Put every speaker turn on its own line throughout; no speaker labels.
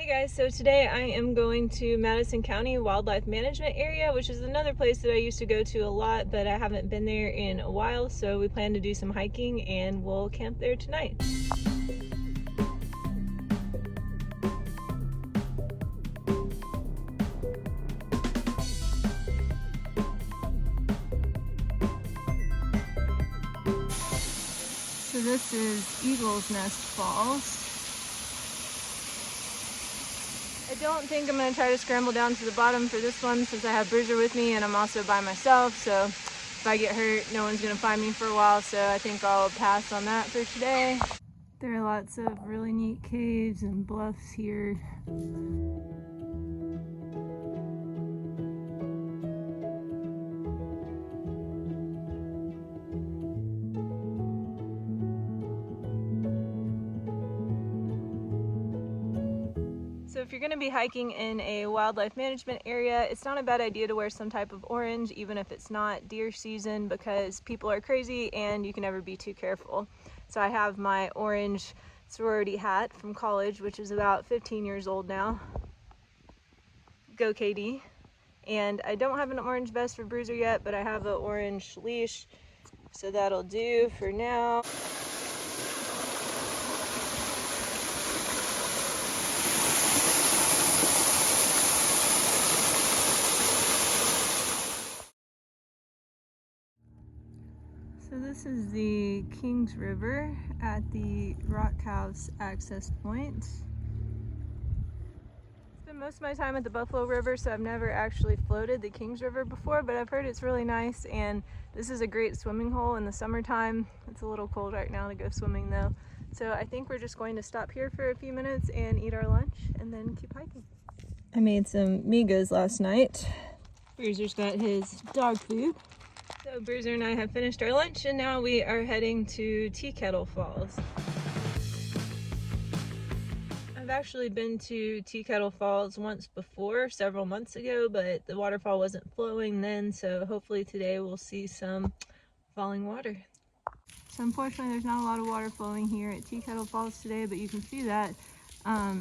Hey guys, so today I am going to Madison County Wildlife Management Area, which is another place that I used to go to a lot, but I haven't been there in a while, so we plan to do some hiking and we'll camp there tonight. So this is Eagle's Nest Falls. I don't think I'm going to try to scramble down to the bottom for this one since I have Bruiser with me and I'm also by myself, so if I get hurt, no one's going to find me for a while, so I think I'll pass on that for today. There are lots of really neat caves and bluffs here. So if you're going to be hiking in a wildlife management area, it's not a bad idea to wear some type of orange, even if it's not deer season, because people are crazy and you can never be too careful. So I have my orange sorority hat from college, which is about 15 years old now. Go KD. And I don't have an orange vest for Bruiser yet, but I have an orange leash, so that'll do for now. So this is the Kings River at the Rock House access point. Spent most of my time at the Buffalo River, so I've never actually floated the Kings River before, but I've heard it's really nice, and this is a great swimming hole in the summertime. It's a little cold right now to go swimming though. So I think we're just going to stop here for a few minutes and eat our lunch and then keep hiking. I made some migas last night. Bruiser's got his dog food. So Bruiser and I have finished our lunch and now we are heading to Tea Kettle Falls. I've actually been to Tea Kettle Falls once before, several months ago, but the waterfall wasn't flowing then, so hopefully today we'll see some falling water. So unfortunately there's not a lot of water flowing here at Tea Kettle Falls today, but you can see that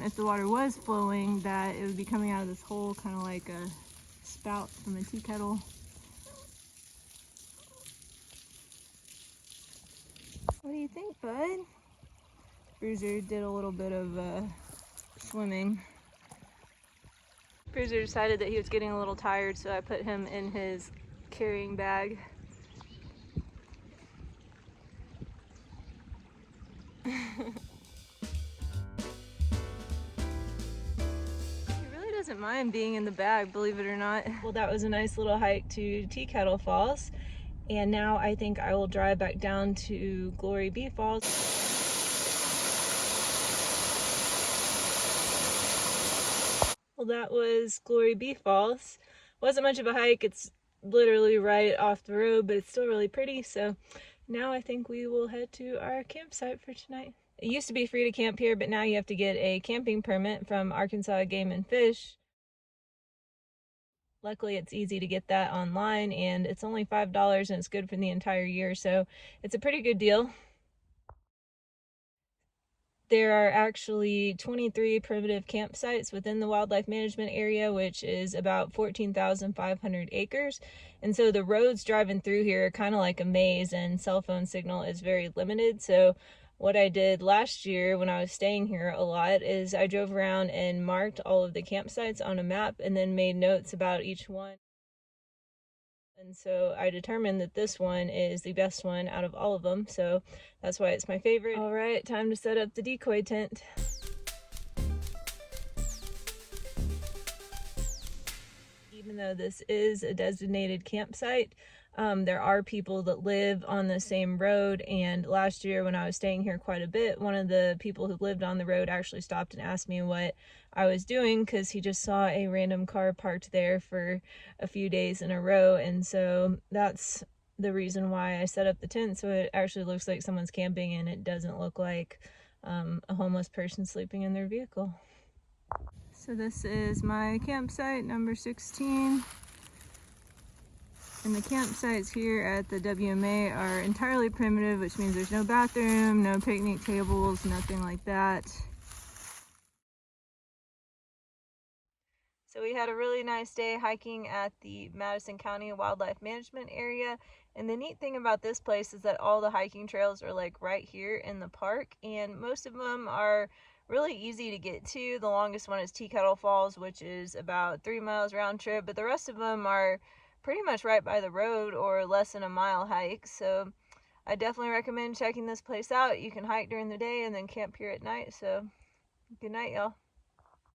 if the water was flowing, that it would be coming out of this hole, kind of like a spout from a tea kettle. What do you think, bud? Bruiser did a little bit of swimming. Bruiser decided that he was getting a little tired, so I put him in his carrying bag. He really doesn't mind being in the bag, believe it or not. Well, that was a nice little hike to Tea Kettle Falls. And now I think I will drive back down to Glory Bee Falls. Well, that was Glory Bee Falls. Wasn't much of a hike. It's literally right off the road, but it's still really pretty. So now I think we will head to our campsite for tonight. It used to be free to camp here, but now you have to get a camping permit from Arkansas Game and Fish. Luckily, it's easy to get that online, and it's only $5 and it's good for the entire year, so it's a pretty good deal. There are actually 23 primitive campsites within the wildlife management area, which is about 14,500 acres. And so the roads driving through here are kind of like a maze, and cell phone signal is very limited. So what I did last year when I was staying here a lot is I drove around and marked all of the campsites on a map and then made notes about each one. And so I determined that this one is the best one out of all of them, so that's why it's my favorite. All right, time to set up the decoy tent. Even though this is a designated campsite, there are people that live on the same road, and last year when I was staying here quite a bit, one of the people who lived on the road actually stopped and asked me what I was doing because he just saw a random car parked there for a few days in a row, and so that's the reason why I set up the tent, so it actually looks like someone's camping and it doesn't look like a homeless person sleeping in their vehicle. So this is my campsite, number 16. And the campsites here at the WMA are entirely primitive, which means there's no bathroom, no picnic tables, nothing like that. So we had a really nice day hiking at the Madison County Wildlife Management area. And the neat thing about this place is that all the hiking trails are like right here in the park, and most of them are really easy to get to. The longest one is Tea Kettle Falls, which is about 3 miles round trip, but the rest of them are pretty much right by the road or less than a mile hike. So I definitely recommend checking this place out. You can hike during the day and then camp here at night. So good night, y'all.